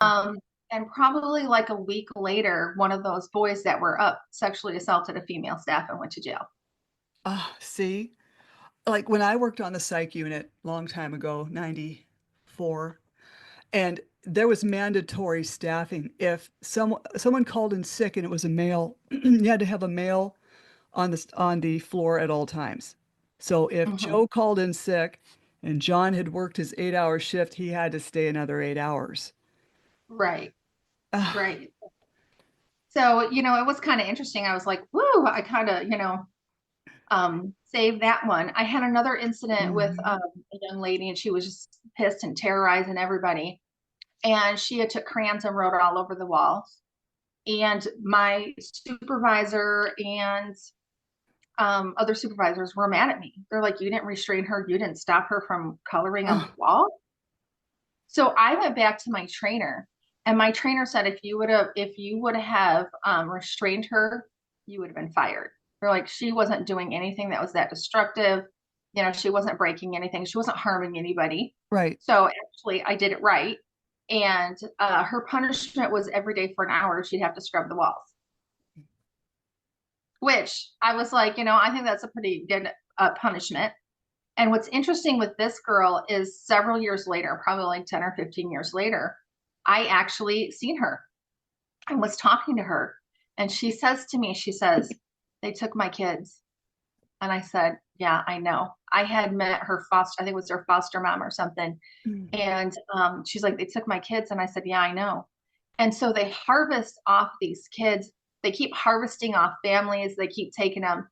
Um, and probably like a week later, one of those boys that were up sexually assaulted a female staff and went to jail. Ah, see? Like when I worked on the psych unit long time ago, 94, and there was mandatory staffing. If someone called in sick and it was a male, you had to have a male on the floor at all times. So if Hmm. Joe called in sick and John had worked his 8 hour shift, he had to stay another 8 hours. Right, Ah, right. So, it was kind of interesting. I was like, woo, I kind of, saved that one. I had another incident with mhm. a young lady, and she was just pissed and terrorizing everybody. And she had took crayons and wrote all over the walls. And my supervisor and other supervisors were mad at me. They're like, you didn't restrain her, you didn't stop her from coloring on the Oh, wall. So I went back to my trainer, and my trainer said if you would have restrained her, you would have been fired. They're like, she wasn't doing anything that was that destructive. She wasn't breaking anything. She wasn't harming anybody. right. So actually, I did it right. And her punishment was every day for an hour, she'd have to scrub the walls, which I was like, I think that's a pretty good punishment. And what's interesting with this girl is several years later, probably like 10 or 15 years later, I actually seen her and was talking to her. And she says to me, she says, they took my kids. And I said, yeah, I know. I had met her foster, I think it was her foster mom or something. Mm. And she's like, they took my kids. And I said, yeah, I know. And so they harvest off these kids. They keep harvesting off families. They keep taking them.